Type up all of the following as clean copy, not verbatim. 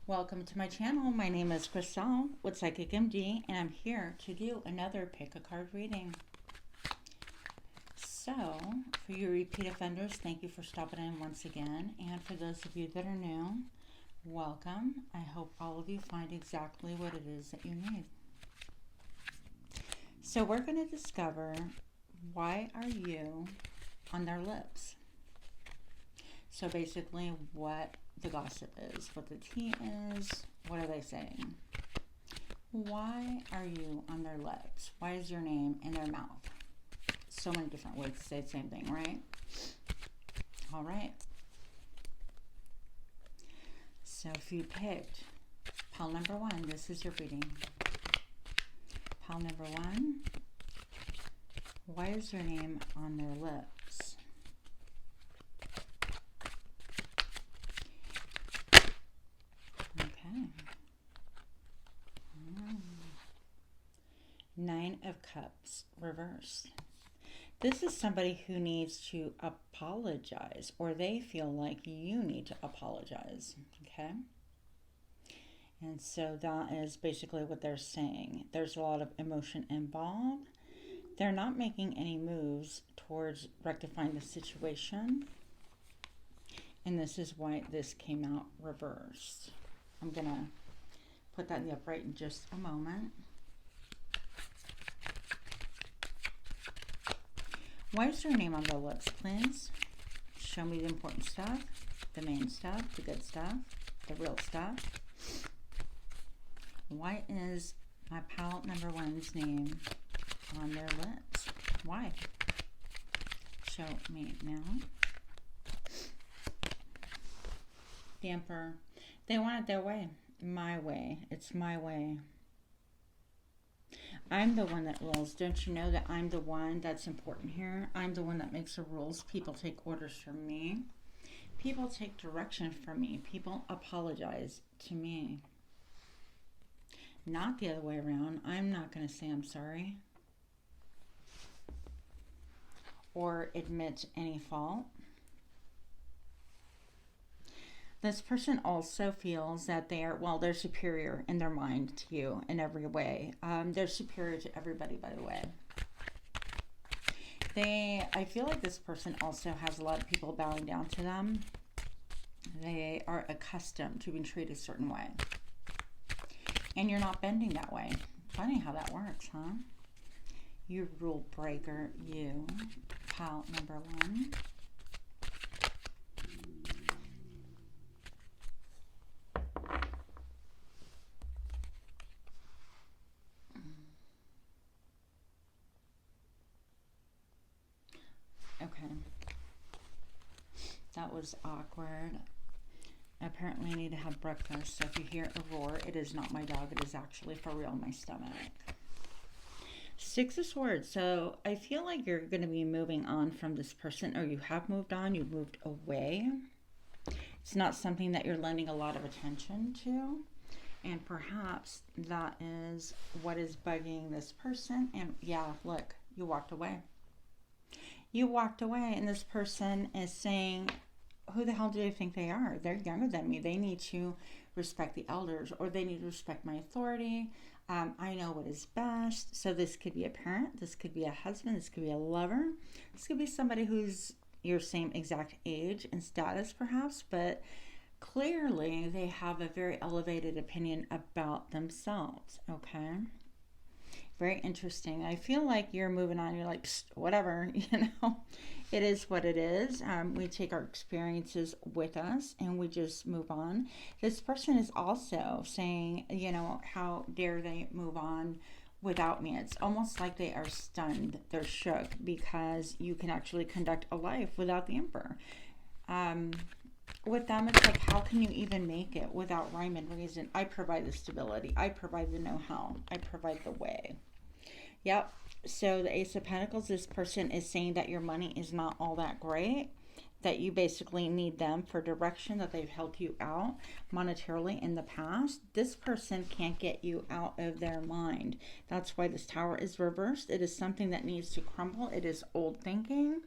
Welcome to my channel. My name is Crystal with Psychic MD, and I'm here to do another pick a card reading. So, for you repeat offenders, thank you for stopping in once again. And for those of you that are new, welcome. I hope all of you find exactly what it is that you need. So we're going to discover, why are you on their lips? So basically what the gossip is, what the tea is, what are they saying? Why are you on their lips? Why is your name in their mouth? So many different ways to say the same thing, right? All right. So if you picked pile number one, this is your reading. Pile number one, why is your name on their lips? Nine of Cups reversed. This is somebody who needs to apologize, or they feel like you need to apologize, okay? And so that is basically what they're saying. There's a lot of emotion involved. They're not making any moves towards rectifying the situation. And this is why this came out reversed. I'm going to put that in the upright in just a moment. Why is your name on their lips, please? Show me the important stuff, the main stuff, the good stuff, the real stuff. Why is my pal number one's name on their lips? Why? Show me now. The Emperor. They want it their way. My way. It's my way. I'm the one that rules. Don't you know that I'm the one that's important here? I'm the one that makes the rules. People take orders from me. People take direction from me. People apologize to me. Not the other way around. I'm not going to say I'm sorry or admit any fault. This person also feels that they're superior in their mind to you in every way. They're superior to everybody, by the way. I feel like this person also has a lot of people bowing down to them. They are accustomed to being treated a certain way. And you're not bending that way. Funny how that works, huh? You rule breaker, you. Pile number one. Okay, that was awkward. Apparently I need to have breakfast, so if you hear a roar, it is not my dog, it is actually for real my stomach. Six of Swords. So I feel like you're going to be moving on from this person, or you have moved on, you've moved away. It's not something that you're lending a lot of attention to, and perhaps that is what is bugging this person. And yeah, look, you walked away. You walked away, and this person is saying, who the hell do they think they are? They're younger than me. They need to respect the elders, or they need to respect my authority. I know what is best. So this could be a parent. This could be a husband. This could be a lover. This could be somebody who's your same exact age and status, perhaps. But clearly, they have a very elevated opinion about themselves, okay? Very interesting. I feel like you're moving on. You're like, whatever, you know. It is what it is. We take our experiences with us and we just move on. This person is also saying, you know, how dare they move on without me? It's almost like they are stunned. They're shook because you can actually conduct a life without the Emperor. With them, it's like, how can you even make it without rhyme and reason? I provide the stability. I provide the know-how. I provide the way. Yep. So the Ace of Pentacles, this person is saying that your money is not all that great, that you basically need them for direction, that they've helped you out monetarily in the past. This person can't get you out of their mind. That's why this Tower is reversed. It is something that needs to crumble. It is old thinking.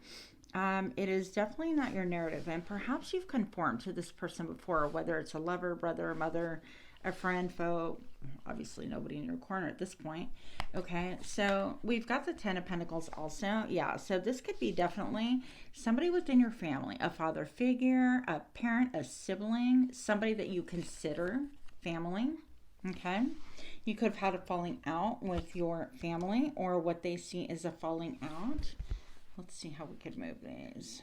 It is definitely not your narrative, and perhaps you've conformed to this person before, whether it's a lover, brother, mother, a friend, foe, obviously nobody in your corner at this point. Okay, so we've got the Ten of Pentacles also. Yeah, so this could be definitely somebody within your family, a father figure, a parent, a sibling, somebody that you consider family. Okay, you could have had a falling out with your family, or what they see as a falling out. Let's see how we could move these.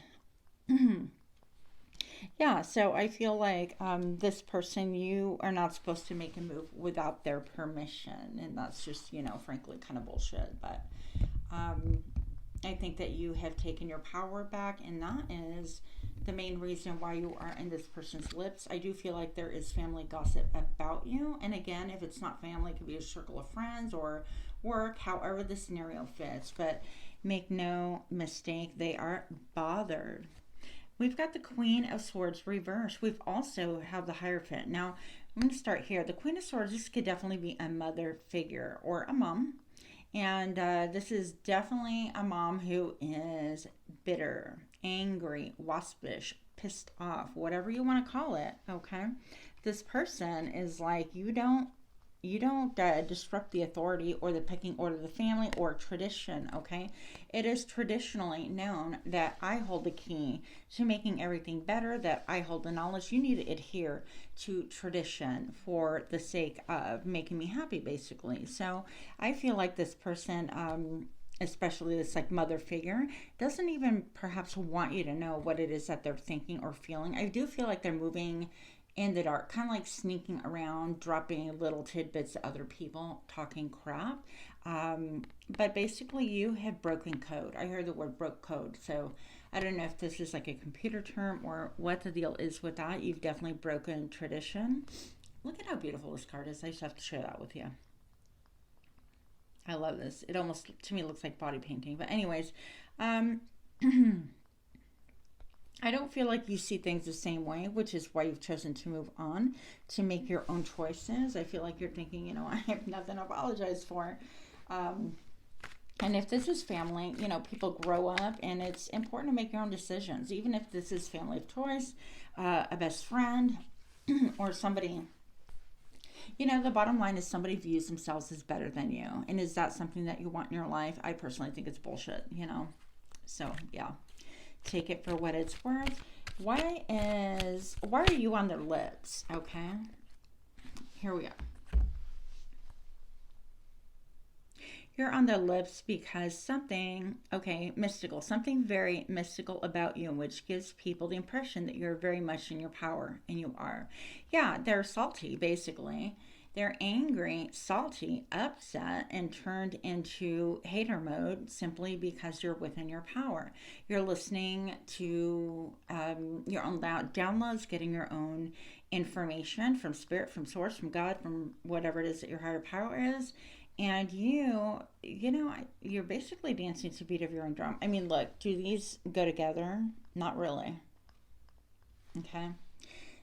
Yeah, so I feel like this person, you are not supposed to make a move without their permission. And that's just, you know, frankly, kind of bullshit. But I think that you have taken your power back, and that is the main reason why you are in this person's lips. I do feel like there is family gossip about you. And again, if it's not family, it could be a circle of friends or work, however the scenario fits. But make no mistake, they are bothered. We've got the Queen of Swords reversed. We've also have the Hierophant. Now, I'm going to start here. The Queen of Swords, this could definitely be a mother figure or a mom. And this is definitely a mom who is bitter, angry, waspish, pissed off, whatever you want to call it, okay? This person is like, you don't disrupt the authority or the pecking order of the family or tradition, okay? It is traditionally known that I hold the key to making everything better, that I hold the knowledge. You need to adhere to tradition for the sake of making me happy, basically. So I feel like this person, especially this like mother figure, doesn't even perhaps want you to know what it is that they're thinking or feeling. I do feel like they're moving in the dark, kind of like sneaking around, dropping little tidbits to other people, talking crap. But basically you have broken code. I heard the word broke code. So I don't know if this is like a computer term or what the deal is with that. You've definitely broken tradition. Look at how beautiful this card is. I just have to share that with you. I love this. It almost, to me, looks like body painting. But anyways, I don't feel like you see things the same way, which is why you've chosen to move on, to make your own choices. I feel like you're thinking, you know, I have nothing to apologize for. And if this is family, you know, people grow up, and it's important to make your own decisions. Even if this is family of choice, a best friend, or somebody, you know, the bottom line is somebody views themselves as better than you. And is that something that you want in your life? I personally think it's bullshit, you know. So, yeah. Take it for what it's worth. Why are you on their lips? Okay. Here we go. You're on their lips because something, okay, mystical, something very mystical about you, which gives people the impression that you're very much in your power, and you are. Yeah, they're salty, basically. They're angry, salty, upset, and turned into hater mode simply because you're within your power. You're listening to your own downloads, getting your own information from spirit, from source, from God, from whatever it is that your higher power is. And you know, you're basically dancing to the beat of your own drum. I mean, look, do these go together? Not really. Okay.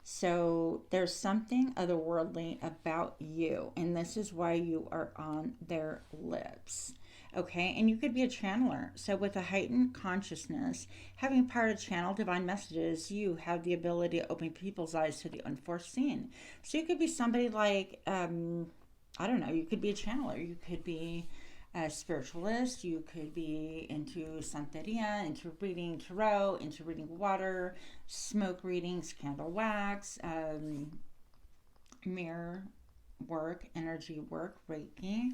So there's something otherworldly about you, and this is why you are on their lips. Okay, and you could be a channeler. So with a heightened consciousness, having power to channel divine messages, you have the ability to open people's eyes to the unforeseen. So you could be somebody like, I don't know, you could be a channeler. You could be a spiritualist. You could be into Santeria, into reading tarot, into reading water, smoke readings, candle wax, mirror work, energy work, Reiki,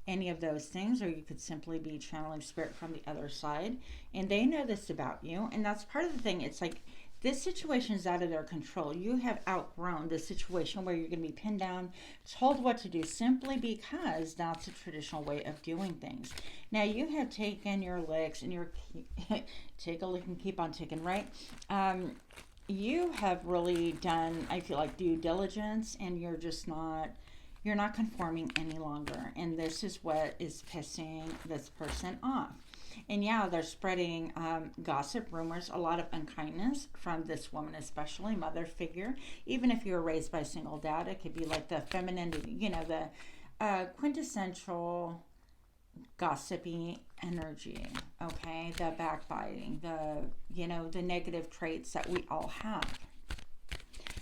any of those things. Or you could simply be channeling spirit from the other side. And they know this about you. And that's part of the thing. It's like, this situation is out of their control. You have outgrown the situation where you're going to be pinned down, told what to do, simply because that's a traditional way of doing things. Now, you have taken your licks, and you're take a lick and keep on ticking, right? You have really done, I feel like, due diligence, and you're not conforming any longer. And this is what is pissing this person off. And yeah, they're spreading gossip, rumors, a lot of unkindness from this woman, especially mother figure. Even if you were raised by a single dad, it could be like the feminine, you know, the quintessential gossipy energy, okay? The backbiting, the negative traits that we all have.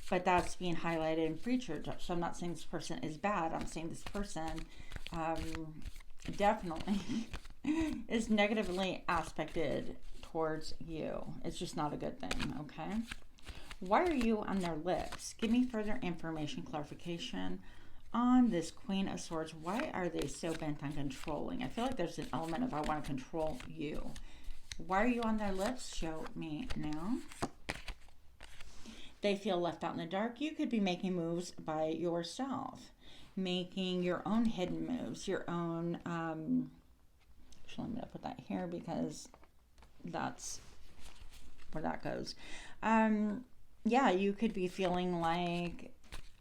But that's being highlighted and featured. So I'm not saying this person is bad. I'm saying this person definitely is negatively aspected towards you. It's just not a good thing, okay? Why are you on their lips? Give me further information, clarification on this Queen of Swords. Why are they so bent on controlling? I feel like there's an element of I want to control you. Why are you on their lips? Show me now. They feel left out in the dark. You could be making moves by yourself, making your own hidden moves, your own, actually I'm going to put that here because that's where that goes. Yeah, you could be feeling like,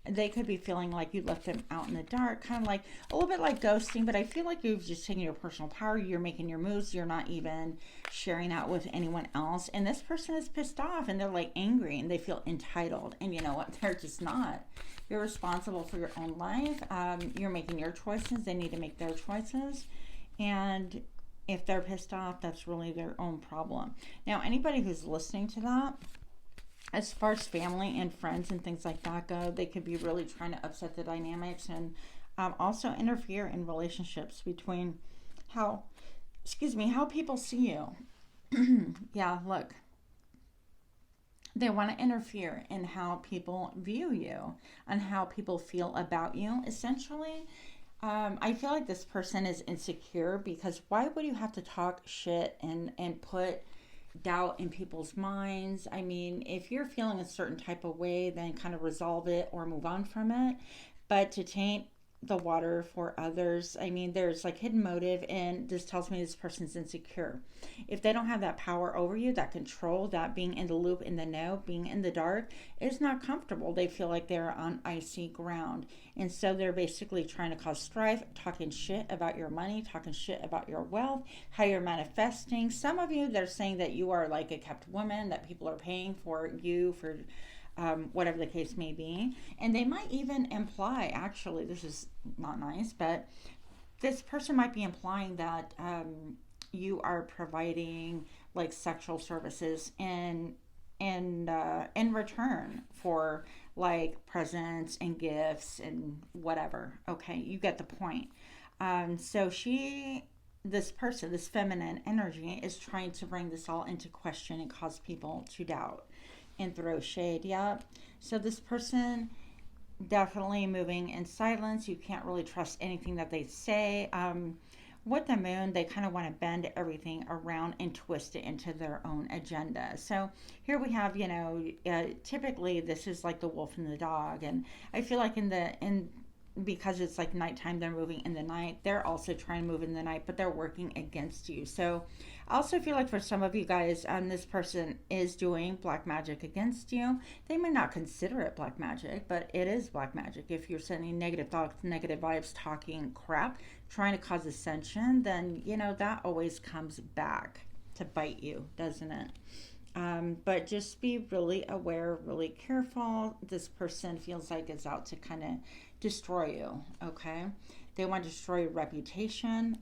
they could be feeling like you left them out in the dark, kind of like a little bit like ghosting, but I feel like you've just taken your personal power. You're making your moves. You're not even sharing out with anyone else. And this person is pissed off and they're like angry and they feel entitled. And you know what? They're just not. You're responsible for your own life. You're making your choices. They need to make their choices. And if they're pissed off, that's really their own problem. Now, anybody who's listening to that, as far as family and friends and things like that go, they could be really trying to upset the dynamics and also interfere in relationships between how people see you. Yeah, look. They want to interfere in how people view you and how people feel about you. Essentially, I feel like this person is insecure because why would you have to talk shit and put doubt in people's minds? I mean, if you're feeling a certain type of way, then kind of resolve it or move on from it. But to taint the water for others, I mean, there's like hidden motive, and this tells me this person's insecure. If they don't have that power over you, that control, that being in the loop, in the know, being in the dark, is not comfortable. They feel like they're on icy ground, and so they're basically trying to cause strife, talking shit about your money, talking shit about your wealth, how you're manifesting. Some of you, they're saying that you are like a kept woman, that people are paying for you for whatever the case may be. And they might even imply, actually, this is not nice, but this person might be implying that you are providing like sexual services in return for like presents and gifts and whatever. Okay, you get the point. So this person, this feminine energy, is trying to bring this all into question and cause people to doubt and throw shade. Yeah. So this person definitely moving in silence. You can't really trust anything that they say. With the moon, they kind of want to bend everything around and twist it into their own agenda. So here we have, typically this is like the wolf and the dog. And I feel like because it's like nighttime, they're moving in the night. They're also trying to move in the night, but they're working against you. So I also feel like for some of you guys, this person is doing black magic against you. They may not consider it black magic, but it is black magic. If you're sending negative thoughts, negative vibes, talking crap, trying to cause ascension, then, that always comes back to bite you, doesn't it? But just be really aware, really careful. This person feels like it's out to kind of destroy you, okay? They want to destroy your reputation.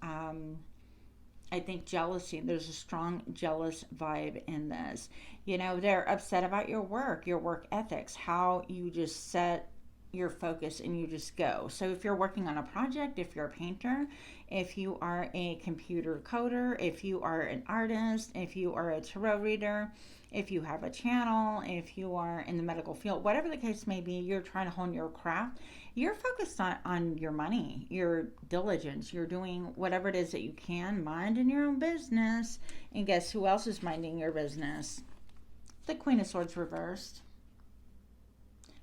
I think jealousy, there's a strong jealous vibe in this. They're upset about your work ethics, how you just set your focus and you just go. So if you're working on a project, if you're a painter, if you are a computer coder, if you are an artist, if you are a tarot reader, if you have a channel, if you are in the medical field, whatever the case may be, you're trying to hone your craft. You're focused on your money, your diligence. You're doing whatever it is that you can, minding your own business. And guess who else is minding your business? The Queen of Swords reversed.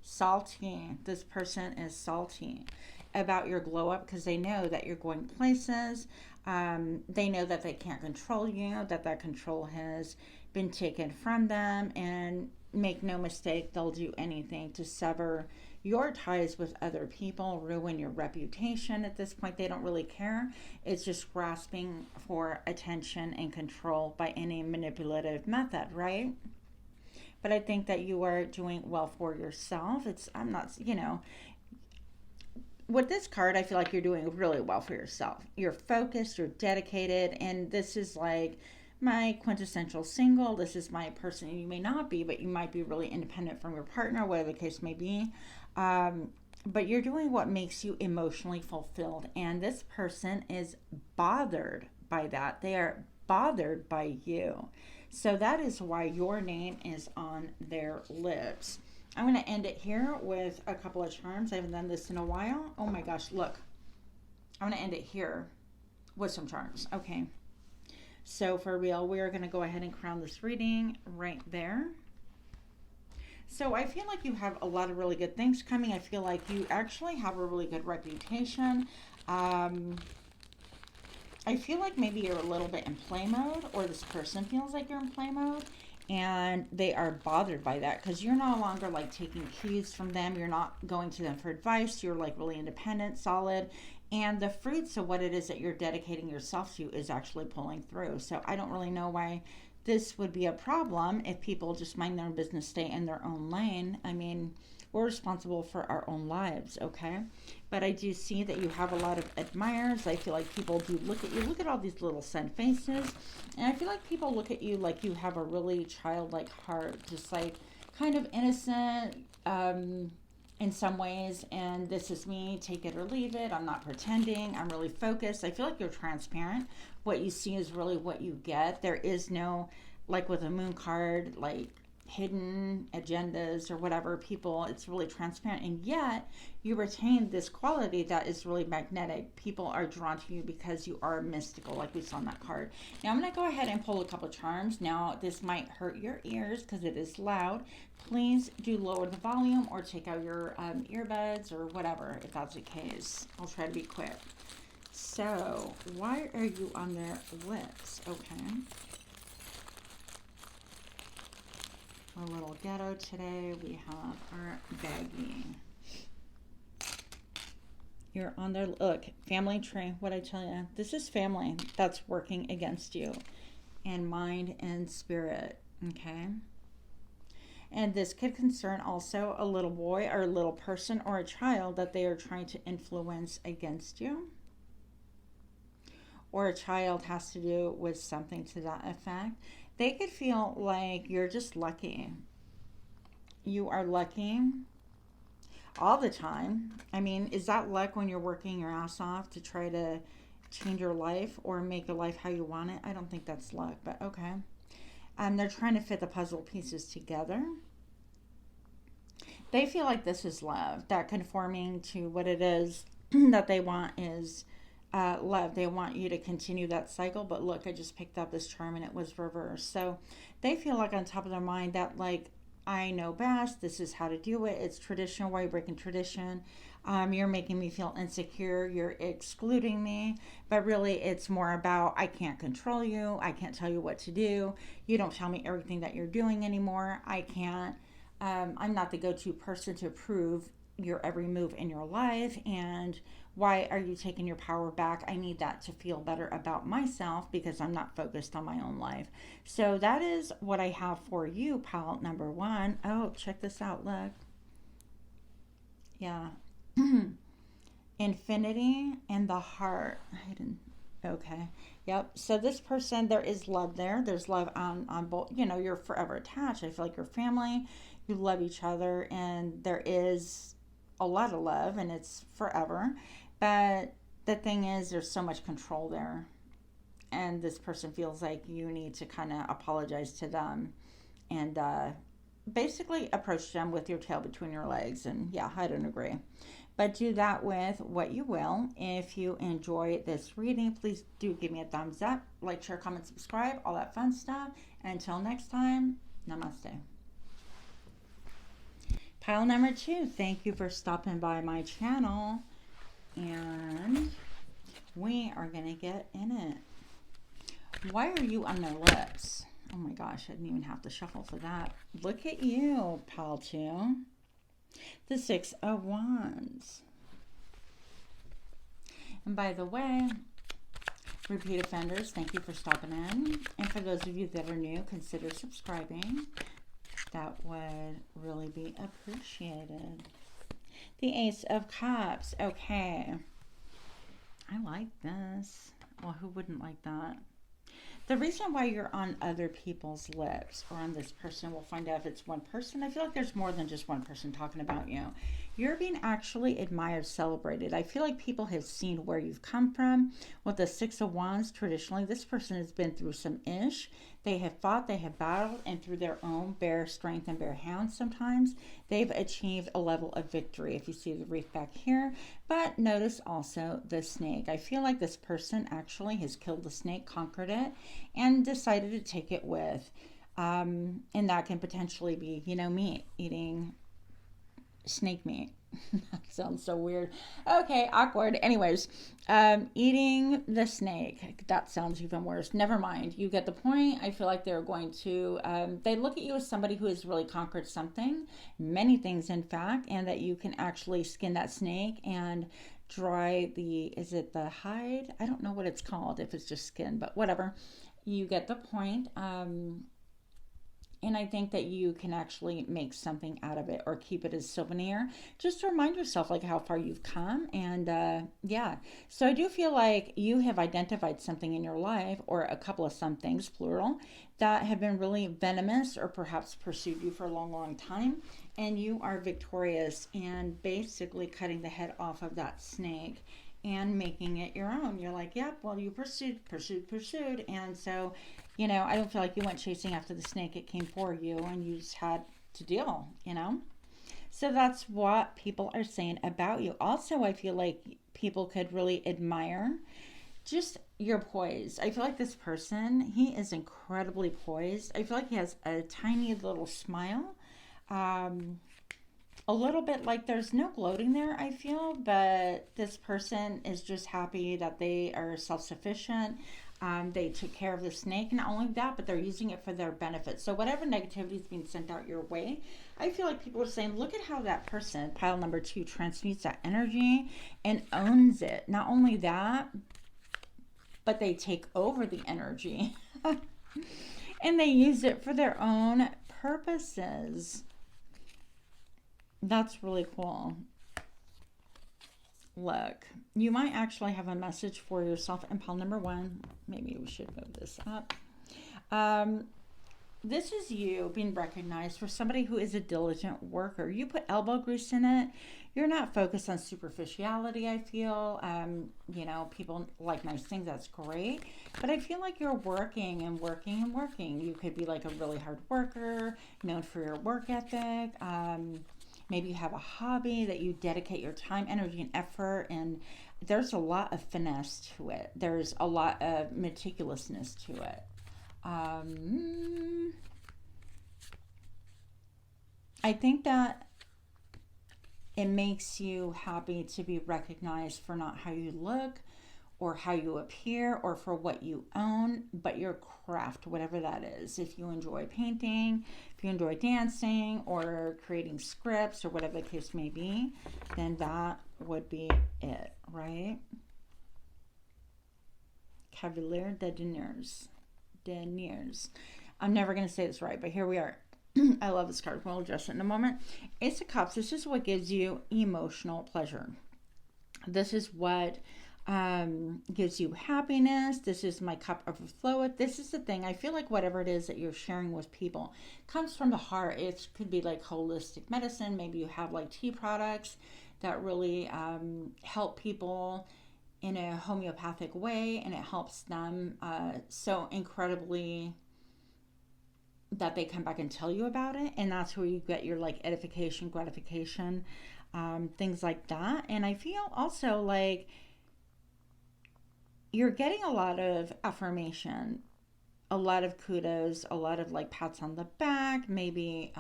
Salty. This person is salty about your glow up because they know that you're going places. They know that they can't control you, that control has been taken from them, and make no mistake, they'll do anything to sever your ties with other people, ruin your reputation. At this point, they don't really care. It's just grasping for attention and control by any manipulative method, right? But I think that you are doing well for yourself. I'm not, with this card, I feel like you're doing really well for yourself. You're focused, you're dedicated, and this is like my quintessential single. This is my person. You may not be, but you might be really independent from your partner, whatever the case may be. But you're doing what makes you emotionally fulfilled, and this person is bothered by that. They are bothered by you. So that is why your name is on their lips. I'm going to end it here with a couple of charms. I haven't done this in a while. Oh my gosh, look. I'm going to end it here with some charms. Okay. So for real, we are going to go ahead and crown this reading right there. So I feel like you have a lot of really good things coming. I feel like you actually have a really good reputation. I feel like maybe you're a little bit in play mode, or this person feels like you're in play mode, and they are bothered by that because you're no longer like taking cues from them. You're not going to them for advice. You're like really independent, solid, and the fruits of what it is that you're dedicating yourself to is actually pulling through. So I don't really know why this would be a problem if people just mind their own business, stay in their own lane. I mean, we're responsible for our own lives, okay? But I do see that you have a lot of admirers. I feel like people do look at you. Look at all these little sun faces. And I feel like people look at you like you have a really childlike heart, just like kind of innocent in some ways. And this is me, take it or leave it. I'm not pretending. I'm really focused. I feel like you're transparent. What you see is really what you get. There is no, like with a moon card, like hidden agendas or whatever. People, it's really transparent, and yet you retain this quality that is really magnetic. People are drawn to you because you are mystical, like we saw in that card. Now I'm going to go ahead and pull a couple charms. Now this might hurt your ears because it is loud. Please do lower the volume or take out your earbuds or whatever if that's the case. I'll try to be quick. So why are you on their lips? Okay. A little ghetto today. We have our baggie. You're on their, look, family tree. What I tell you, this is family that's working against you, and mind and spirit. Okay. And this could concern also a little boy or a little person or a child that they are trying to influence against you. Or a child has to do with something to that effect. They could feel like you're just lucky. You are lucky all the time. I mean, is that luck when you're working your ass off to try to change your life or make your life how you want it? I don't think that's luck, but okay. They're trying to fit the puzzle pieces together. They feel like this is love. That conforming to what it is that they want is love. They want you to continue that cycle, but look, I just picked up this charm and it was reversed. So they feel like on top of their mind that like, I know best, this is how to do it, it's traditional, why are you breaking tradition? You're making me feel insecure, you're excluding me, but really it's more about I can't control you, I can't tell you what to do, you don't tell me everything that you're doing anymore, I can't, I'm not the go-to person to approve your every move in your life, and why are you taking your power back? I need that to feel better about myself because I'm not focused on my own life. So that is what I have for you, pal number one. Oh, check this out, look. Yeah. Infinity and the heart. Okay. Yep. So this person, there is love there. There's love on both. You know, you're forever attached. I feel like you're family. You love each other, and there is a lot of love, and it's forever. But the thing is, there's so much control there, and this person feels like you need to kind of apologize to them and basically approach them with your tail between your legs. And yeah, I don't agree, but do that with what you will. If you enjoy this reading, please do give me a thumbs up, like, share, comment, subscribe, all that fun stuff. And until next time, namaste. Pile number two, thank you for stopping by my channel, and we are going to get in it. Why are you on their lips? Oh my gosh, I didn't even have to shuffle for that. Look at you, pile two. The Six of Wands. And by the way, repeat offenders, thank you for stopping in. And for those of you that are new, consider subscribing. That would really be appreciated. The Ace of Cups. Okay. I like this. Well, who wouldn't like that? The reason why you're on other people's lips or on this person, we'll find out if it's one person. I feel like there's more than just one person talking about you. You're being actually admired, celebrated. I feel like people have seen where you've come from. With the Six of Wands, traditionally, this person has been through some ish. They have fought, they have battled, and through their own bare strength and bare hands sometimes, they've achieved a level of victory. If you see the wreath back here. But notice also the snake. I feel like this person actually has killed the snake, conquered it, and decided to take it with. And that can potentially be, you know, meat, eating snake meat. That sounds so weird. Okay, awkward. Anyways, eating the snake. That sounds even worse. Never mind. You get the point. I feel like they're going to, they look at you as somebody who has really conquered something, many things in fact, and that you can actually skin that snake and dry the, is it the hide? I don't know what it's called, if it's just skin, but whatever. You get the point. And I think that you can actually make something out of it or keep it as souvenir, just to remind yourself like how far you've come. And yeah, so I do feel like you have identified something in your life, or a couple of some things, plural, that have been really venomous or perhaps pursued you for a long, long time. And you are victorious and basically cutting the head off of that snake and making it your own. You're like, yep, well, you pursued. And so, you know, I don't feel like you went chasing after the snake. It came for you and you just had to deal, you know? So that's what people are saying about you. Also, I feel like people could really admire just your poise. I feel like this person, he is incredibly poised. I feel like he has a tiny little smile. A little bit like there's no gloating there, I feel, but this person is just happy that they are self-sufficient. They took care of the snake. Not only that, but they're using it for their benefit. So whatever negativity is being sent out your way, I feel like people are saying, look at how that person, pile number 2, transmutes that energy and owns it. Not only that, but they take over the energy and they use it for their own purposes. That's really cool. Look, you might actually have a message for yourself in pile number 1. Maybe we should move this up. This is you being recognized for somebody who is a diligent worker. You put elbow grease in it. You're not focused on superficiality, I feel. You know, people like nice things. That's great. But I feel like you're working and working and working. You could be like a really hard worker, known for your work ethic. Maybe you have a hobby that you dedicate your time, energy, and effort, and there's a lot of finesse to it. There's a lot of meticulousness to it. I think that it makes you happy to be recognized for not how you look or how you appear or for what you own, but your craft, whatever that is. If you enjoy painting, if you enjoy dancing or creating scripts or whatever the case may be, then that would be it, right? Cavalier de Deniers. I'm never going to say this right, but here we are. I love this card. We'll address it in a moment. Ace of Cups. This is what gives you emotional pleasure. This is what gives you happiness. This is my cup overfloweth. This is the thing. I feel like whatever it is that you're sharing with people comes from the heart. It could be like holistic medicine. Maybe you have like tea products that really help people in a homeopathic way, and it helps them so incredibly that they come back and tell you about it. And that's where you get your like edification, gratification, things like that. And I feel also like you're getting a lot of affirmation, a lot of kudos, a lot of like pats on the back, maybe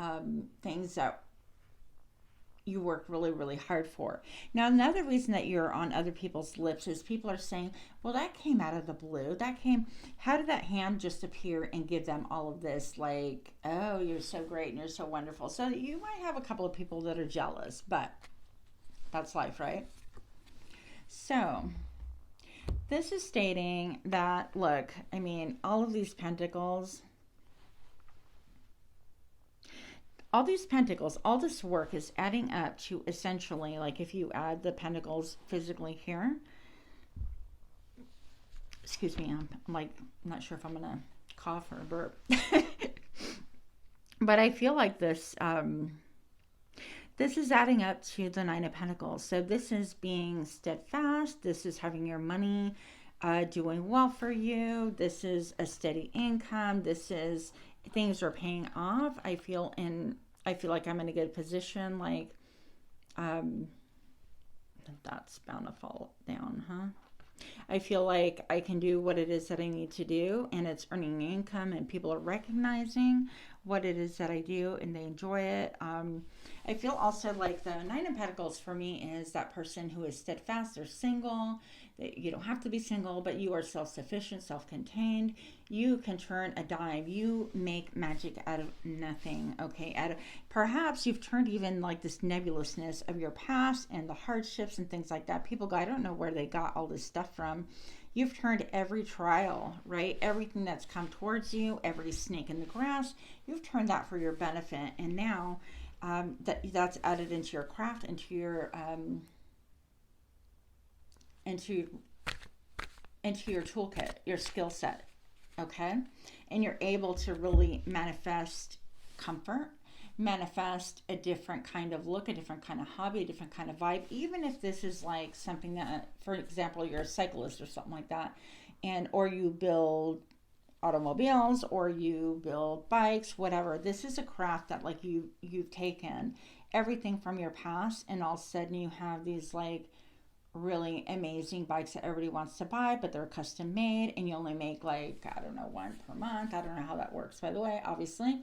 things that you work really, really hard for. Now, another reason that you're on other people's lips is people are saying, well, that came out of the blue. How did that hand just appear and give them all of this? Like, oh, you're so great and you're so wonderful. So you might have a couple of people that are jealous, but that's life, right? So this is stating that, look, I mean, all of these pentacles, all these pentacles, all this work is adding up to essentially, like if you add the pentacles physically here, excuse me, I'm like, I'm not sure if I'm gonna cough or burp. But I feel like this this is adding up to the Nine of Pentacles. So this is being steadfast. This is having your money doing well for you. This is a steady income. This is things are paying off. I feel like I'm in a good position. Like that's bound to fall down, huh? I feel like I can do what it is that I need to do, and it's earning income, and people are recognizing what it is that I do, and they enjoy it. I feel also like the Nine of Pentacles for me is that person who is steadfast. They're single. You don't have to be single, but you are self-sufficient, self-contained. You can turn a dime. You make magic out of nothing, okay? Perhaps you've turned even like this nebulousness of your past and the hardships and things like that. People go, I don't know where they got all this stuff from. You've turned every trial, right? Everything that's come towards you, every snake in the grass, you've turned that for your benefit. And now that's added into your craft, into your into your toolkit, your skill set, okay? And you're able to really manifest comfort, manifest a different kind of look, a different kind of hobby, a different kind of vibe, even if this is like something that, for example, you're a cyclist or something like that, and or you build automobiles or you build bikes, whatever. This is a craft that like you've taken everything from your past, and all of a sudden you have these like really amazing bikes that everybody wants to buy, but they're custom made, and you only make like, I don't know, one per month. I don't know how that works, by the way, obviously,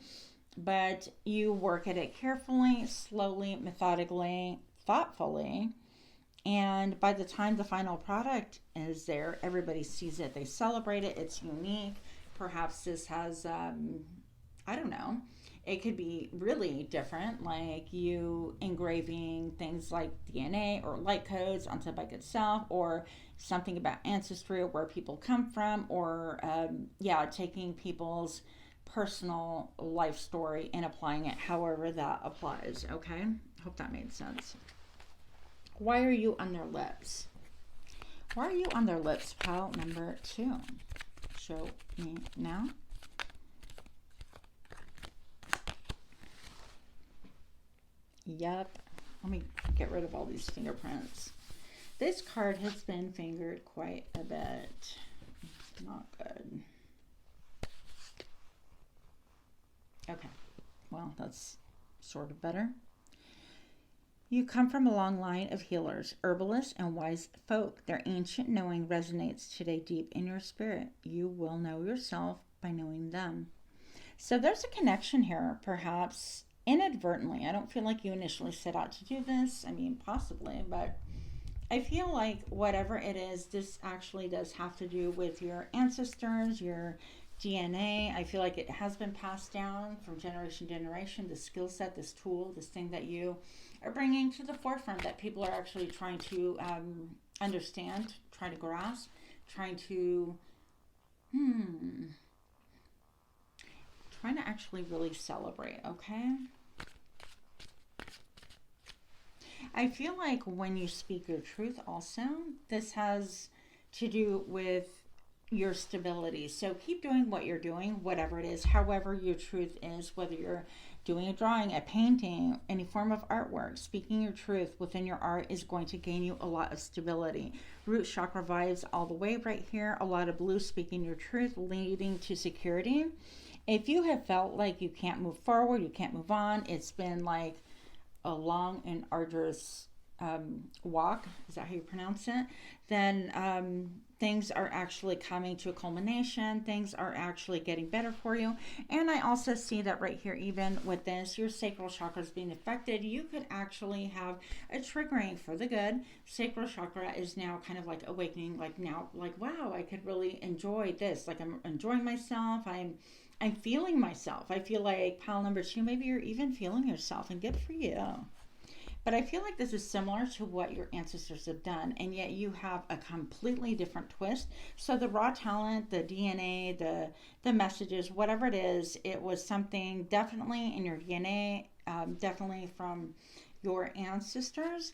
but you work at it carefully, slowly, methodically, thoughtfully, and by the time the final product is there, everybody sees it, they celebrate it, it's unique. Perhaps this has I don't know, it could be really different, like you engraving things like DNA or light codes onto the bike itself, or something about ancestry or where people come from, or taking people's personal life story and applying it however that applies, okay? Hope that made sense. Why are you on their lips? Why are you on their lips, pile number 2? Show me now. Yep. Let me get rid of all these fingerprints. This card has been fingered quite a bit. It's not good. Okay. Well, that's sort of better. You come from a long line of healers, herbalists, and wise folk. Their ancient knowing resonates today deep in your spirit. You will know yourself by knowing them. So there's a connection here, perhaps inadvertently. I don't feel like you initially set out to do this. I mean, possibly, but I feel like whatever it is, this actually does have to do with your ancestors, your DNA. I feel like it has been passed down from generation to generation, this skill set, this tool, this thing that you are bringing to the forefront that people are actually trying to understand, trying to grasp, trying to actually really celebrate, okay? I feel like when you speak your truth also, this has to do with your stability. So keep doing what you're doing, whatever it is, however your truth is, whether you're doing a drawing, a painting, any form of artwork, speaking your truth within your art is going to gain you a lot of stability. Root chakra vibes all the way right here. A lot of blue, speaking your truth, leading to security. If you have felt like you can't move forward, you can't move on, it's been like a long and arduous walk, is that how you pronounce it? Then things are actually coming to a culmination. Things are actually getting better for you. And I also see that right here, even with this, your sacral chakra is being affected. You could actually have a triggering for the good. Sacral chakra is now kind of like awakening, like now, like, wow, I could really enjoy this. Like I'm enjoying myself. I'm feeling myself. I feel like pile number 2, maybe you're even feeling yourself, and good for you. But I feel like this is similar to what your ancestors have done, and yet you have a completely different twist. So the raw talent, the DNA, the messages, whatever it is, it was something definitely in your DNA definitely from your ancestors.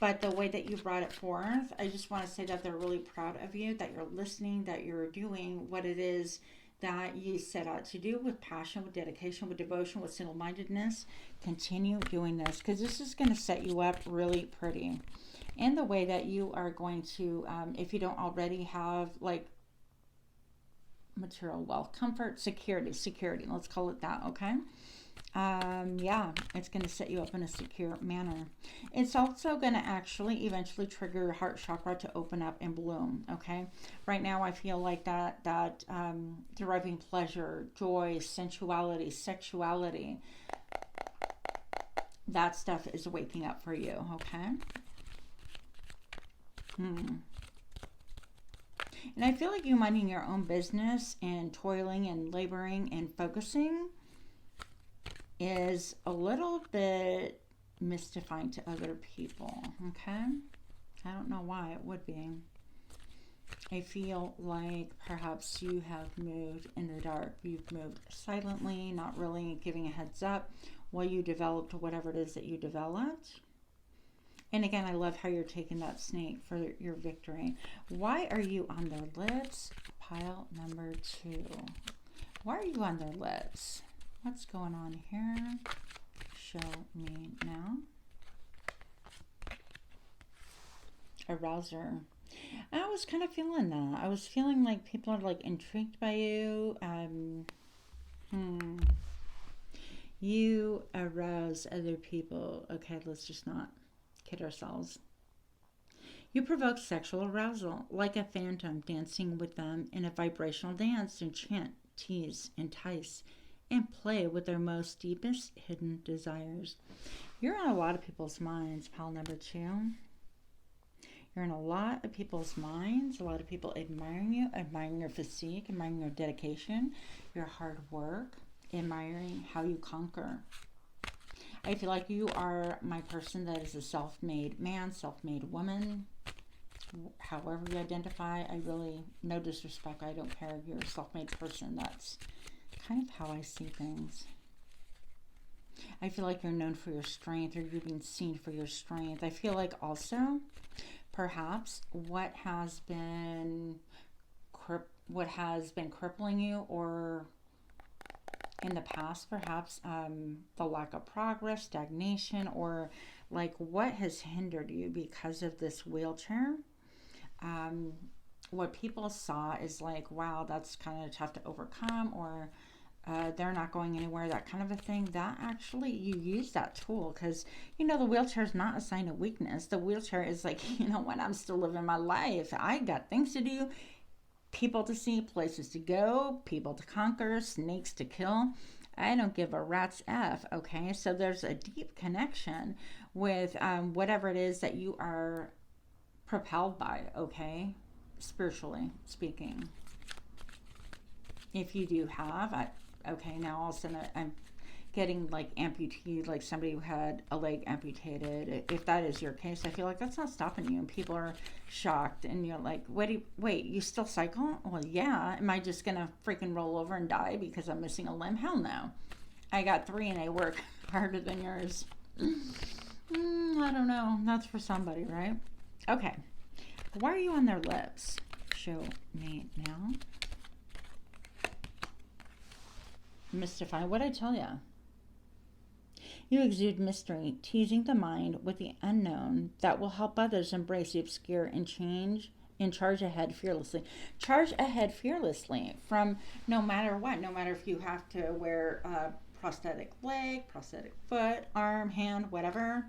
But the way that you brought it forth, I just want to say that they're really proud of you, that you're listening, that you're doing what it is that you set out to do with passion, with dedication, with devotion, with single-mindedness. Continue doing this, because this is going to set you up really pretty. And the way that you are going to, if you don't already have like material wealth, comfort, security, let's call it that, okay? Yeah, it's going to set you up in a secure manner. It's also going to actually eventually trigger your heart chakra to open up and bloom, okay? Right now, I feel like that deriving pleasure, joy, sensuality, sexuality, that stuff is waking up for you, okay? And I feel like you minding your own business and toiling and laboring and focusing is a little bit mystifying to other people, okay? I don't know why it would be. I feel like perhaps you have moved in the dark. You've moved silently, not really giving a heads up while you developed whatever it is that you developed. And again, I love how you're taking that snake for your victory. Why are you on their lips? Pile number 2. Why are you on their lips? What's going on here? Show me now. Arouser. I was kind of feeling that. I was feeling like people are like intrigued by you. You arouse other people. Okay, let's just not kid ourselves. You provoke sexual arousal like a phantom, dancing with them in a vibrational dance, enchant, tease, entice, and play with their most deepest hidden desires. You're on a lot of people's minds, pile number 2. You're in a lot of people's minds, a lot of people admiring you, admiring your physique, admiring your dedication, your hard work, admiring how you conquer. I feel like you are my person that is a self-made man, self-made woman, however you identify. I really, no disrespect, I don't care. You're a self-made person. That's kind of how I see things. I feel like you're known for your strength, or you've been seen for your strength. I feel like also, perhaps, what has been crippling you, or in the past, perhaps the lack of progress, stagnation, or like what has hindered you because of this wheelchair. What people saw is like, wow, that's kind of tough to overcome, or they're not going anywhere, that kind of a thing. That actually, you use that tool, because you know the wheelchair is not a sign of weakness. The wheelchair is like, you know what, I'm still living my life. I got things to do, people to see, places to go, people to conquer, snakes to kill. I don't give a rat's F, okay? So there's a deep connection with whatever it is that you are propelled by, okay? Spiritually speaking. If you do have, okay, now all of a sudden I'm getting like amputee, like somebody who had a leg amputated. If that is your case, I feel like that's not stopping you, and people are shocked, and you're like, wait, you still cycle? Well, yeah. Am I just gonna freaking roll over and die because I'm missing a limb? Hell no. I got 3 and I work harder than yours. I don't know. That's for somebody, right? Okay. Why are you on their lips? Show me now. Mystify. What'd I tell you? You exude mystery, teasing the mind with the unknown that will help others embrace the obscure and charge ahead fearlessly. Charge ahead fearlessly from no matter what. No matter if you have to wear a prosthetic leg, prosthetic foot, arm, hand, whatever.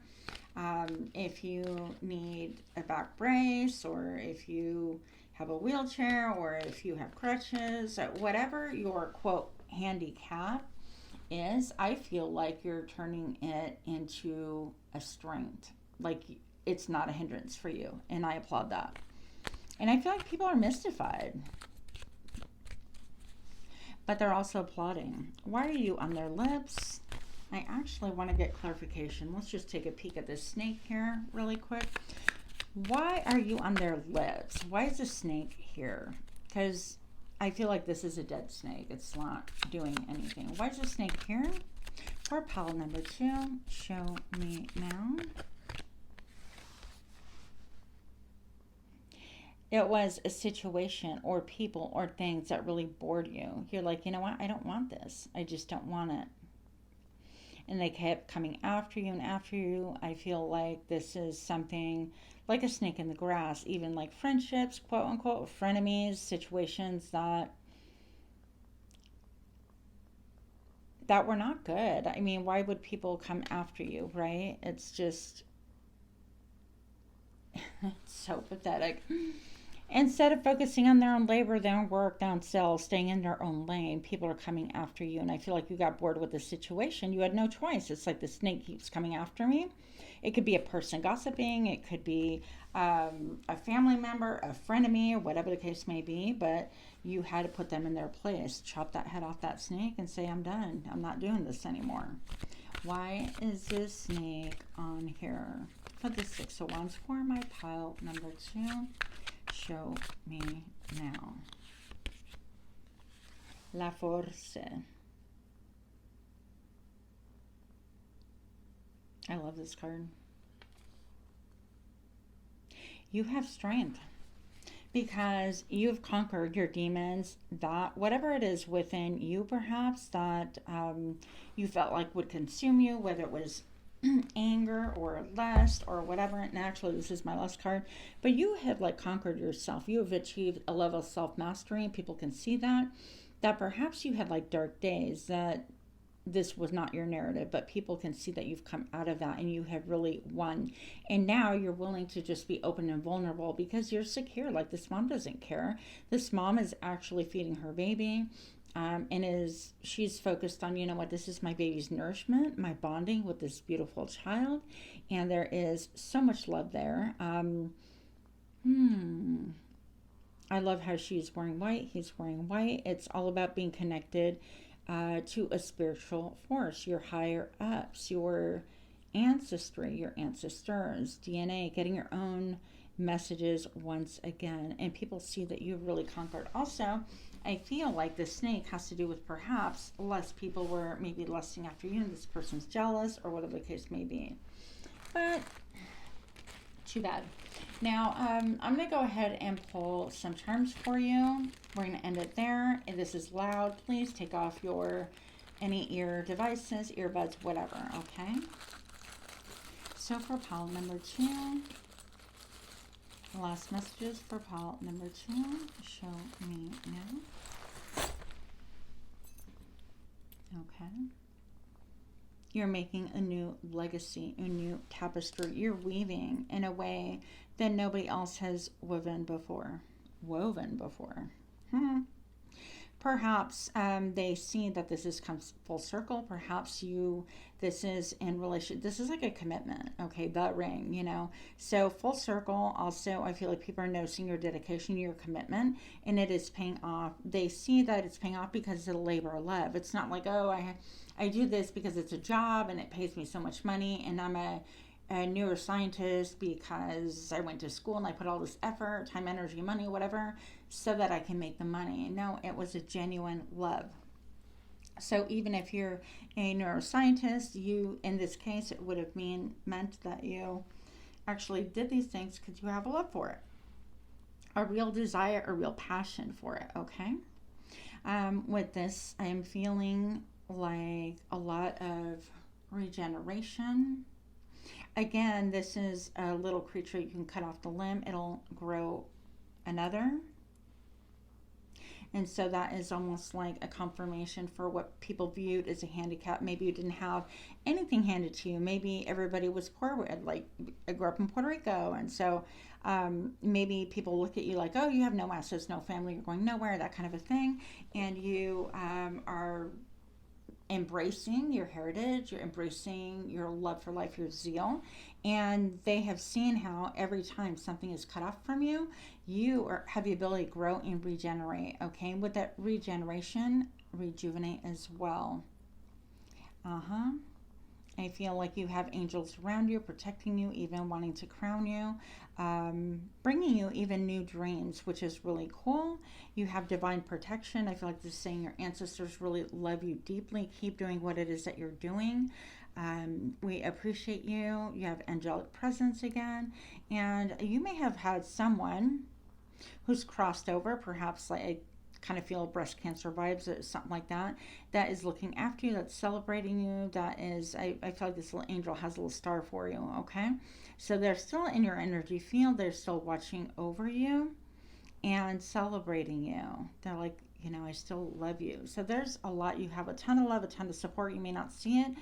If you need a back brace, or if you have a wheelchair, or if you have crutches, whatever your quote handicap is, I feel like you're turning it into a strength. Like it's not a hindrance for you, and I applaud that. And I feel like people are mystified, but they're also applauding. Why are you on their lips? I actually want to get clarification. Let's just take a peek at this snake here really quick. Why are you on their lips? Why is the snake here? Because I feel like this is a dead snake. It's not doing anything. Why is the snake here? for pile number 2, show me now. It was a situation or people or things that really bored you. You're like, you know what? I don't want this. I just don't want it. And they kept coming after you and after you. I feel like this is something like a snake in the grass, even like friendships, quote unquote, frenemies, situations that were not good. I mean, why would people come after you, right? It's just, it's so pathetic. Instead of focusing on their own labor, their own work, their own sales, staying in their own lane, people are coming after you. And I feel like you got bored with the situation. You had no choice. It's like the snake keeps coming after me. It could be a person gossiping. It could be a family member, a friend of me, or whatever the case may be. But you had to put them in their place. Chop that head off that snake and say, I'm done. I'm not doing this anymore. Why is this snake on here? For the 6 of Wands for my pile number 2. Show me now. La Force. I love this card. You have strength because you've conquered your demons, that whatever it is within you perhaps that you felt like would consume you, whether it was anger or lust or whatever. And actually this is my last card, but you have like conquered yourself. You have achieved a level of self-mastery, and people can see that perhaps you had like dark days, that this was not your narrative, but people can see that you've come out of that and you have really won. And now you're willing to just be open and vulnerable because you're secure. Like this mom doesn't care. This mom is actually feeding her baby. And she's focused on, you know what, this is my baby's nourishment, my bonding with this beautiful child, and there is so much love there. I love how she's wearing white, he's wearing white. It's all about being connected to a spiritual force, your higher ups, your ancestry, your ancestors, DNA, getting your own messages once again. And people see that you've really conquered. Also, I feel like the snake has to do with perhaps less people were maybe lusting after you and this person's jealous or whatever the case may be. But too bad. Now, I'm going to go ahead and pull some charms for you. We're going to end it there. And this is loud. Please take off any ear devices, earbuds, whatever, okay? So for pile number 2, last messages for pile number 2. Show me now. Okay. You're making a new legacy, a new tapestry. You're weaving in a way that nobody else has woven before. Perhaps they see that this comes full circle. Perhaps this is in relation. This is like a commitment. Okay, the ring, you know. So full circle. Also, I feel like people are noticing your dedication, your commitment, and it is paying off. They see that it's paying off because of the labor of love. It's not like, oh, I do this because it's a job and it pays me so much money, and I'm a neuroscientist because I went to school and I put all this effort, time, energy, money, whatever, so that I can make the money. No, it was a genuine love. So even if you're a neuroscientist, in this case, it would have meant that you actually did these things because you have a love for it, a real desire, a real passion for it, okay? With this, I am feeling like a lot of regeneration. Again, this is a little creature. You can cut off the limb. It'll grow another. And so that is almost like a confirmation for what people viewed as a handicap. Maybe you didn't have anything handed to you. Maybe everybody was poor. Like, I grew up in Puerto Rico. And so maybe people look at you like, oh, you have no assets, no family, you're going nowhere, that kind of a thing. And you are embracing your heritage, you're embracing your love for life, your zeal, and they have seen how every time something is cut off from you, have the ability to grow and regenerate, okay? With that regeneration, rejuvenate as well. I feel like you have angels around you, protecting you, even wanting to crown you, bringing you even new dreams, which is really cool. You have divine protection. I feel like this is saying your ancestors really love you deeply. Keep doing what it is that you're doing. We appreciate you. You have angelic presence again. And you may have had someone who's crossed over, perhaps like kind of feel breast cancer vibes or something like that, that is looking after you, that's celebrating you, that is, I feel like this little angel has a little star for you, okay? So they're still in your energy field, they're still watching over you and celebrating you. They're like, you know, I still love you. So there's a lot, you have a ton of love, a ton of support. You may not see it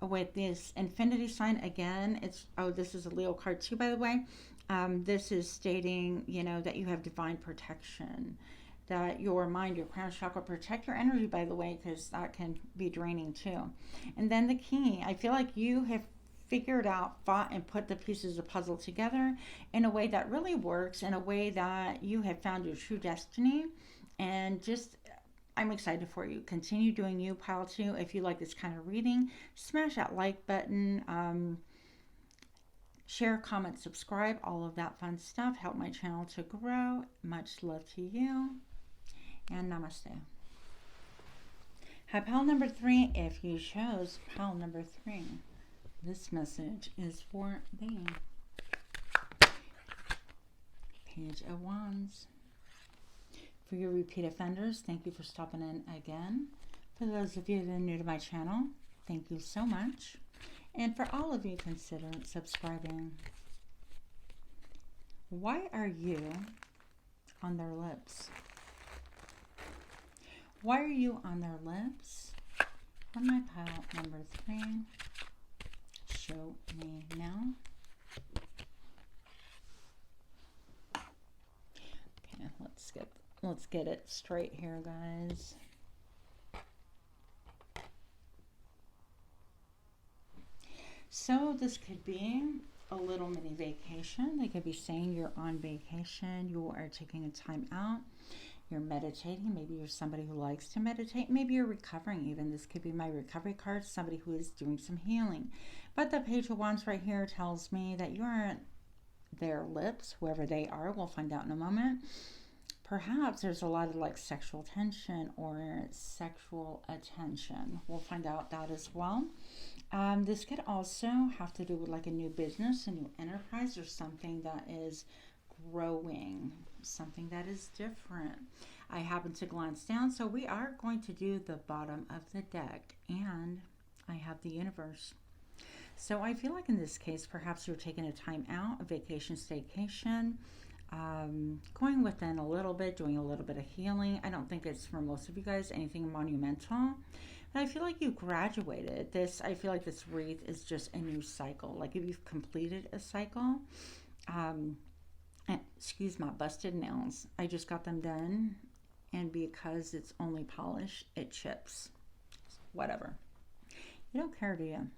with this infinity sign. Again, it's, oh, this is a Leo card too, by the way. This is stating, you know, that you have divine protection, that your mind, your crown chakra, protect your energy, by the way, because that can be draining too. And then the key, I feel like you have figured out, fought, and put the pieces of the puzzle together in a way that really works, in a way that you have found your true destiny. And just, I'm excited for you. Continue doing you, pile two. If you like this kind of reading, smash that like button. Share, comment, subscribe, all of that fun stuff. Help my channel to grow. Much love to you. And namaste. Hi, pile number 3. If you chose pile number 3, this message is for thee. Page of Wands. For your repeat offenders, thank you for stopping in again. For those of you that are new to my channel, thank you so much. And for all of you, consider subscribing. Why are you on their lips? Why are you on their lips? On my pile number 3. Show me now. Okay, let's get it straight here, guys. So this could be a little mini vacation. They could be saying you're on vacation, you are taking a time out, you're meditating. Maybe you're somebody who likes to meditate. Maybe you're recovering even. This could be my recovery card, somebody who is doing some healing. But the Page of Wands right here tells me that you are on their lips, whoever they are. We'll find out in a moment. Perhaps there's a lot of like sexual tension or sexual attention. We'll find out that as well. This could also have to do with like a new business, a new enterprise, or something that is growing, something that is different. I happen to glance down, so we are going to do the bottom of the deck, and I have the universe. So I feel like in this case, perhaps you're taking a time out, a vacation, staycation, going within a little bit, doing a little bit of healing. I don't think it's for most of you guys anything monumental, but I feel like you graduated. This, I feel like this wreath is just a new cycle. Like if you've completed a cycle, excuse my busted nails. I just got them done, and because it's only polish, it chips. Whatever. You don't care, do you?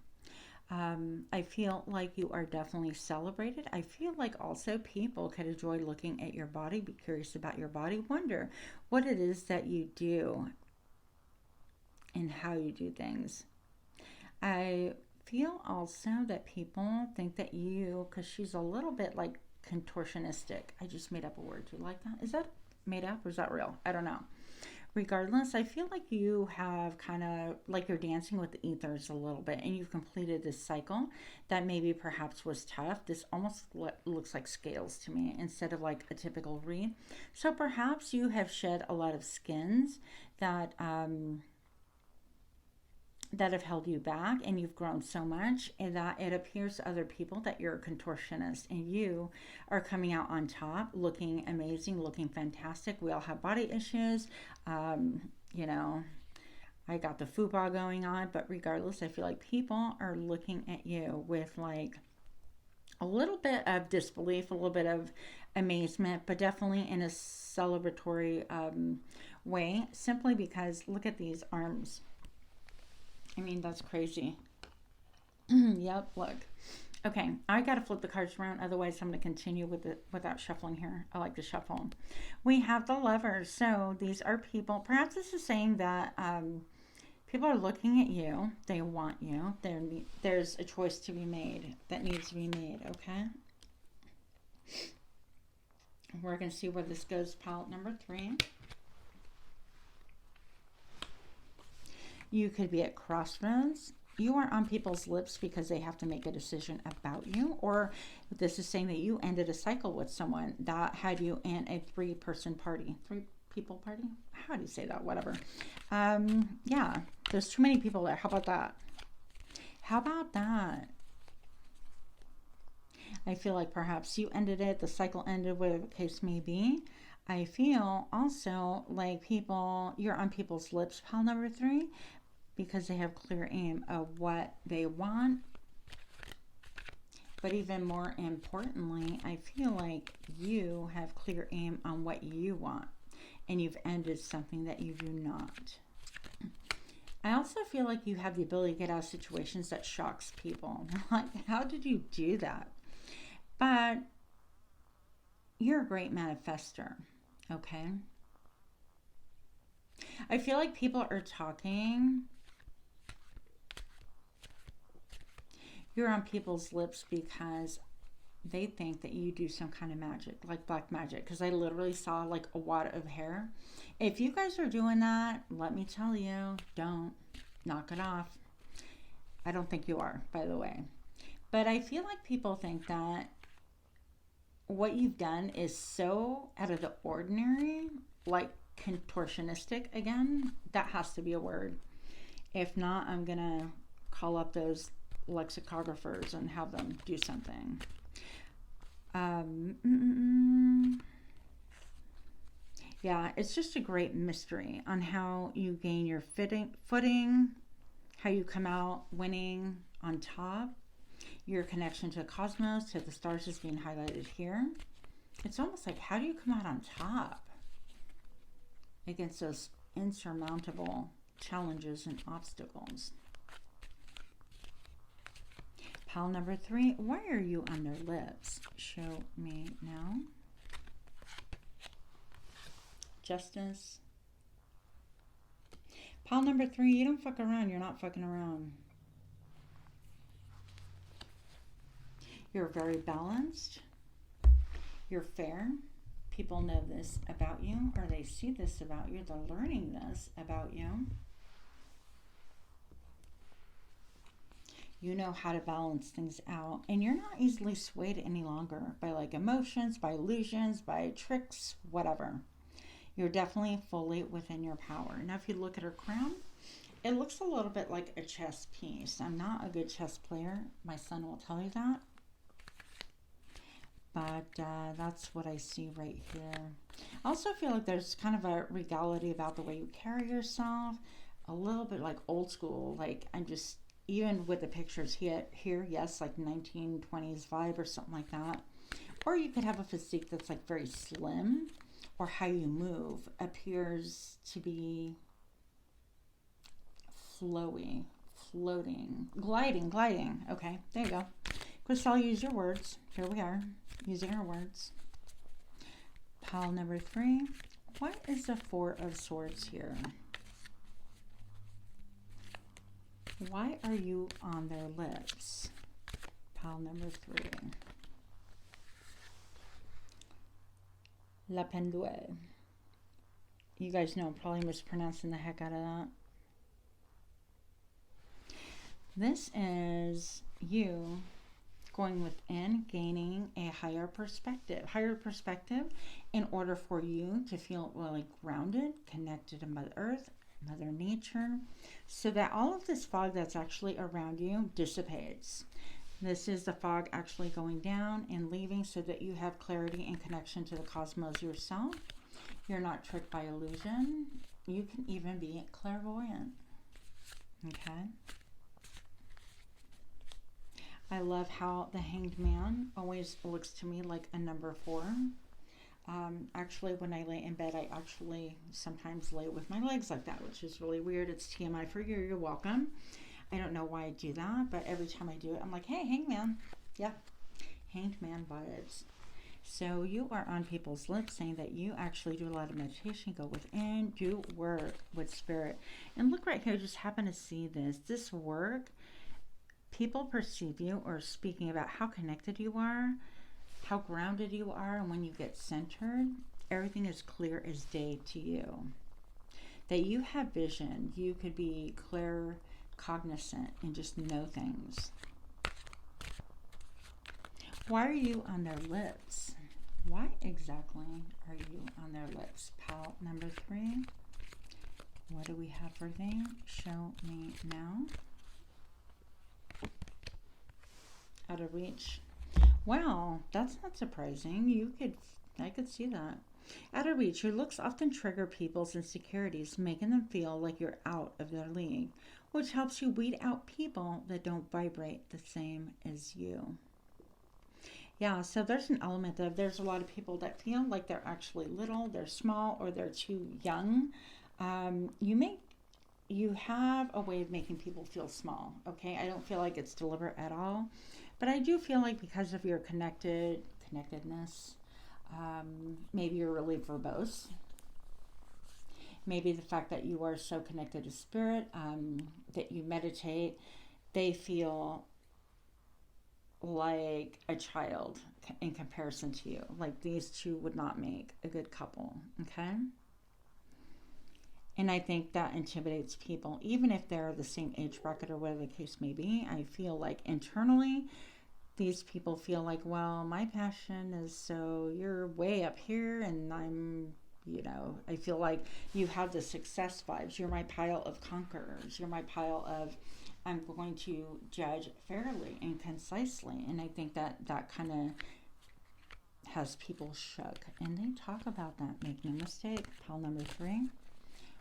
I feel like you are definitely celebrated. I feel like also people could enjoy looking at your body, be curious about your body, wonder what it is that you do and how you do things. I feel also that people think that you, because she's a little bit like contortionistic. I just made up a word. Do you like that? Is that made up or is that real? I don't know. Regardless, I feel like you have kind of like you're dancing with the ethers a little bit, and you've completed this cycle that maybe perhaps was tough. This almost looks like scales to me instead of like a typical wreath. So perhaps you have shed a lot of skins that that have held you back, and you've grown so much and that it appears to other people that you're a contortionist, and you are coming out on top, looking amazing, looking fantastic. We all have body issues. You know, I got the fupa going on, but regardless, I feel like people are looking at you with like a little bit of disbelief, a little bit of amazement, but definitely in a celebratory way, simply because look at these arms. I mean, that's crazy. Yep, look. Okay, I got to flip the cards around. Otherwise, I'm going to continue with it without shuffling here. I like to shuffle. We have the Lovers. So these are people. Perhaps this is saying that People are looking at you. They want you. There's a choice to be made that needs to be made, okay? We're going to see where this goes, palette number 3. You could be at crossroads. You are on people's lips because they have to make a decision about you. Or this is saying that you ended a cycle with someone that had you in a 3-person party. 3-people party? How do you say that? Whatever. Yeah, there's too many people there. How about that? How about that? I feel like perhaps you ended it, the cycle ended, whatever the case may be. I feel also like you're on people's lips, pile number 3, because they have clear aim of what they want. But even more importantly, I feel like you have clear aim on what you want, and you've ended something that you do not. I also feel like you have the ability to get out of situations that shocks people. Like, how did you do that? But you're a great manifester, okay? I feel like people are talking. You're on people's lips because they think that you do some kind of magic, like black magic. Because I literally saw like a wad of hair. If you guys are doing that, let me tell you, don't. Knock it off. I don't think you are, by the way. But I feel like people think that what you've done is so out of the ordinary, like contortionistic again. That has to be a word. If not, I'm going to call up those lexicographers and have them do something. Yeah, it's just a great mystery on how you gain your footing, how you come out winning on top. Your connection to the cosmos, to the stars is being highlighted here. It's almost like, how do you come out on top against those insurmountable challenges and obstacles? Pile number 3, why are you on their lips? Show me now. Justice. Pile number 3, you don't fuck around. You're not fucking around. You're very balanced. You're fair. People know this about you, or they see this about you. They're learning this about you. You know how to balance things out, and you're not easily swayed any longer by like emotions, by illusions, by tricks, whatever. You're definitely fully within your power. Now, if you look at her crown, it looks a little bit like a chess piece. I'm not a good chess player. My son will tell you that. But that's what I see right here. I also feel like there's kind of a regality about the way you carry yourself. A little bit like old school. Like, I'm just, even with the pictures here, yes, like 1920s vibe or something like that. Or you could have a physique that's like very slim. Or how you move appears to be flowy, floating, gliding. Okay, there you go. Crystal, use your words. Here we are, using our words. Pile number 3. What is the 4 of Swords here? Why are you on their lips? Pile number 3. La Pendule. You guys know I'm probably mispronouncing the heck out of that. This is you going within, gaining a higher perspective in order for you to feel really grounded, connected to Mother Earth, Mother Nature, so that all of this fog that's actually around you dissipates. This is the fog actually going down and leaving so that you have clarity and connection to the cosmos yourself. You're not tricked by illusion. You can even be clairvoyant. Okay. I love how the Hanged Man always looks to me like a number 4. Actually, when I lay in bed, I actually sometimes lay with my legs like that, which is really weird. It's TMI for you. You're welcome. I don't know why I do that, but every time I do it, I'm like, hey, Hanged Man. Yeah, Hanged Man vibes. So you are on people's lips saying that you actually do a lot of meditation, go within, do work with spirit. And look right here, just happen to see this. This work, people perceive you, or speaking about how connected you are, how grounded you are, and when you get centered, everything is clear as day to you. That you have vision, you could be clear, cognizant, and just know things. Why are you on their lips? Why exactly are you on their lips? Pile number 3. What do we have for them? Show me now. Out of reach. Wow, that's not surprising. I could see that. Out of reach, your looks often trigger people's insecurities, making them feel like you're out of their league, which helps you weed out people that don't vibrate the same as you. Yeah, so there's an element of, there's a lot of people that feel like they're actually little, they're small, or they're too young. You have a way of making people feel small, okay? I don't feel like it's deliberate at all, but I do feel like because of your connectedness, maybe you're really verbose. Maybe the fact that you are so connected to spirit, that you meditate, they feel like a child in comparison to you. Like these two would not make a good couple, okay? And I think that intimidates people, even if they're the same age bracket or whatever the case may be. I feel like internally, these people feel like, well, my passion is so you're way up here and I'm, I feel like you have the success vibes. You're my pile of conquerors. You're my pile of, I'm going to judge fairly and concisely. And I think that kind of has people shook. And they talk about that. Make no mistake. Pile number 3.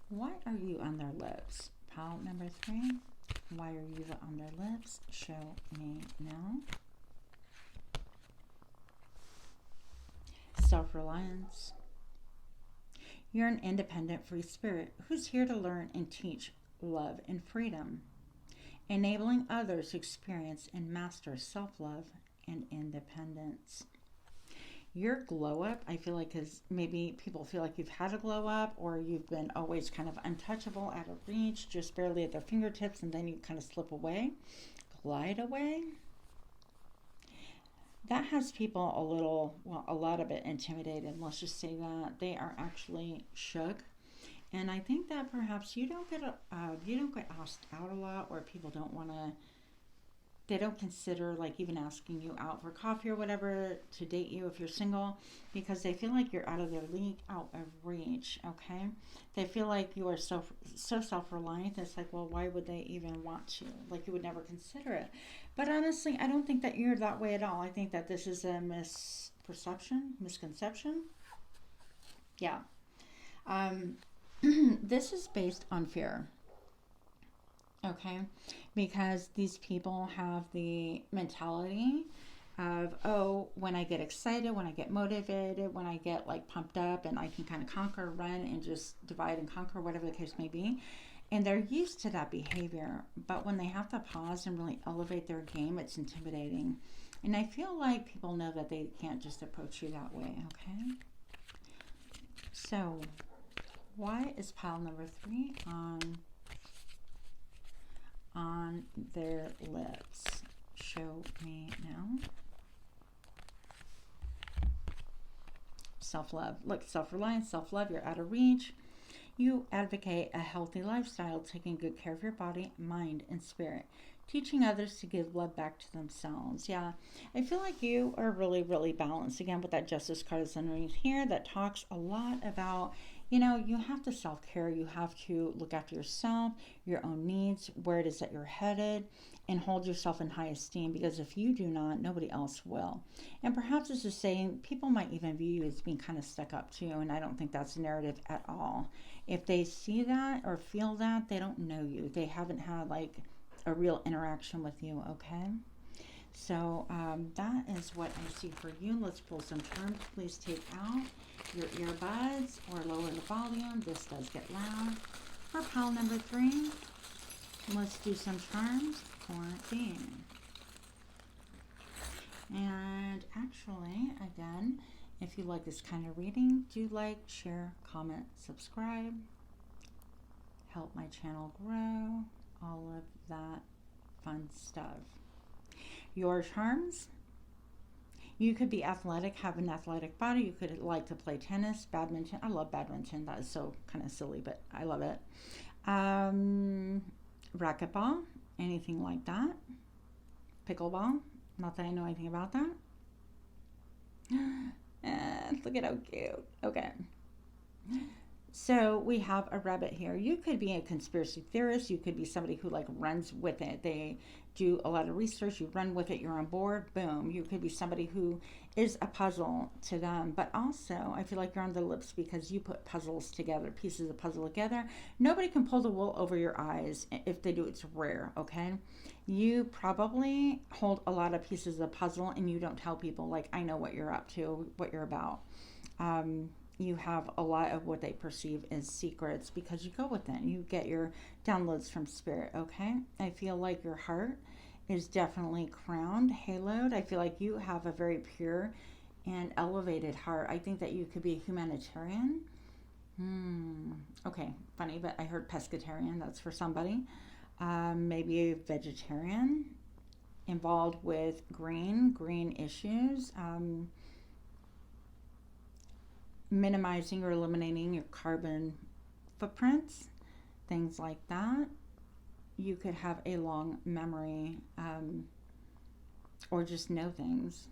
Why are you on their lips? Pile number 3. Why are you on their lips? Show me now. Self-reliance. You're an independent free spirit who's here to learn and teach love and freedom, enabling others to experience and master self-love and independence. Your glow up, I feel like, is maybe people feel like you've had a glow up, or you've been always kind of untouchable, out of reach, just barely at their fingertips, and then you kind of slip away, glide away. That has people a lot of it intimidated. Let's just say that they are actually shook. And I think that perhaps you don't get asked out a lot, or people they don't consider like even asking you out for coffee or whatever to date you if you're single, because they feel like you're out of their league, out of reach, okay? They feel like you are so self-reliant. It's like, well, why would they even want to? Like, you would never consider it. But honestly, I don't think that you're that way at all. I think that this is a misconception. Yeah. This is based on fear. Okay, because these people have the mentality of, oh, when I get excited, when I get motivated, when I get like pumped up and I can kind of conquer, run, and just divide and conquer, whatever the case may be. And they're used to that behavior. But when they have to pause and really elevate their game, it's intimidating. And I feel like people know that they can't just approach you that way, okay? So, why is pile number 3 on their lips? Show me now. Self-love. Look, self-reliance, self-love, you're out of reach. You advocate a healthy lifestyle, taking good care of your body, mind, and spirit, teaching others to give love back to themselves. Yeah, I feel like you are really, really balanced. Again, with that Justice card that's underneath here, that talks a lot about, you have to self-care. You have to look after yourself, your own needs, where it is that you're headed, and hold yourself in high esteem, because if you do not, nobody else will. And perhaps this is saying people might even view you as being kind of stuck up too, and I don't think that's a narrative at all. If they see that or feel that, they don't know you. They haven't had like a real interaction with you, okay? So that is what I see for you. Let's pull some terms. Please take out your earbuds or lower the volume. This does get loud. For pile number 3, let's do some charms for being. And actually, again, if you like this kind of reading, do like, share, comment, subscribe, help my channel grow, all of that fun stuff. Your charms: you could be athletic, have an athletic body. You could like to play tennis, badminton. I love badminton. That is so kind of silly, but I love it. Racquetball, anything like that. Pickleball, not that I know anything about that. Look at how cute. Okay. So we have a rabbit here. You could be a conspiracy theorist. You could be somebody who like runs with it. They do a lot of research. You run with it. You're on board. Boom. You could be somebody who is a puzzle to them. But also, I feel like you're on the lips because you put puzzles together, pieces of puzzle together. Nobody can pull the wool over your eyes. If they do, it's rare, okay? You probably hold a lot of pieces of puzzle and you don't tell people, like, I know what you're up to, what you're about. You have a lot of what they perceive as secrets because you go with it. You get your downloads from spirit, okay? I feel like your heart is definitely crowned, haloed. I feel like you have a very pure and elevated heart. I think that you could be a humanitarian. Okay, funny, but I heard pescatarian. That's for somebody. Maybe a vegetarian involved with green issues. Minimizing or eliminating your carbon footprints, things like that. You could have a long memory, or just know things,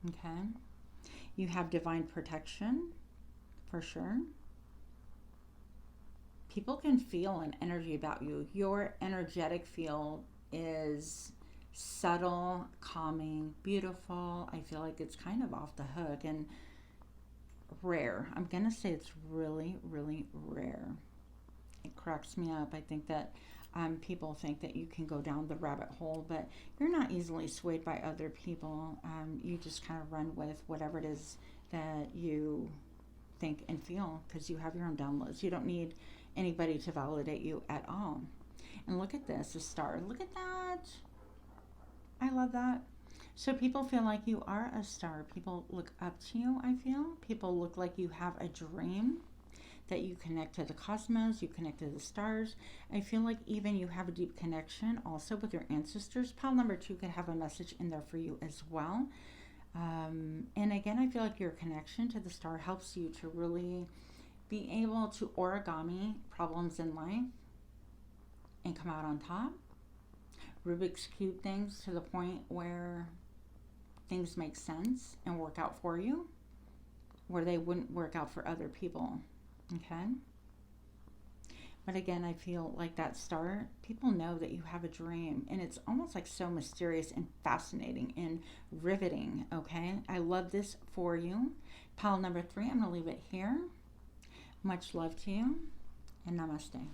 okay? You have divine protection, for sure. People can feel an energy about you. Your energetic field is subtle, calming, beautiful. I feel like it's kind of off the hook and rare. I'm gonna say it's really, really rare. It cracks me up. I think that people think that you can go down the rabbit hole, but you're not easily swayed by other people. You just kind of run with whatever it is that you think and feel because you have your own downloads. You don't need anybody to validate you at all. And look at this, a star. Look at that. I love that. So people feel like you are a star. People look up to you, I feel. People look like you have a dream, that you connect to the cosmos, you connect to the stars. I feel like even you have a deep connection also with your ancestors. Pile number 2 could have a message in there for you as well. And again, I feel like your connection to the star helps you to really be able to origami problems in life and come out on top. Rubik's Cube things to the point where things make sense and work out for you, where they wouldn't work out for other people, okay? But again, I feel like that star, people know that you have a dream, and it's almost like so mysterious and fascinating and riveting, okay? I love this for you. Pile number 3, I'm going to leave it here. Much love to you, and namaste.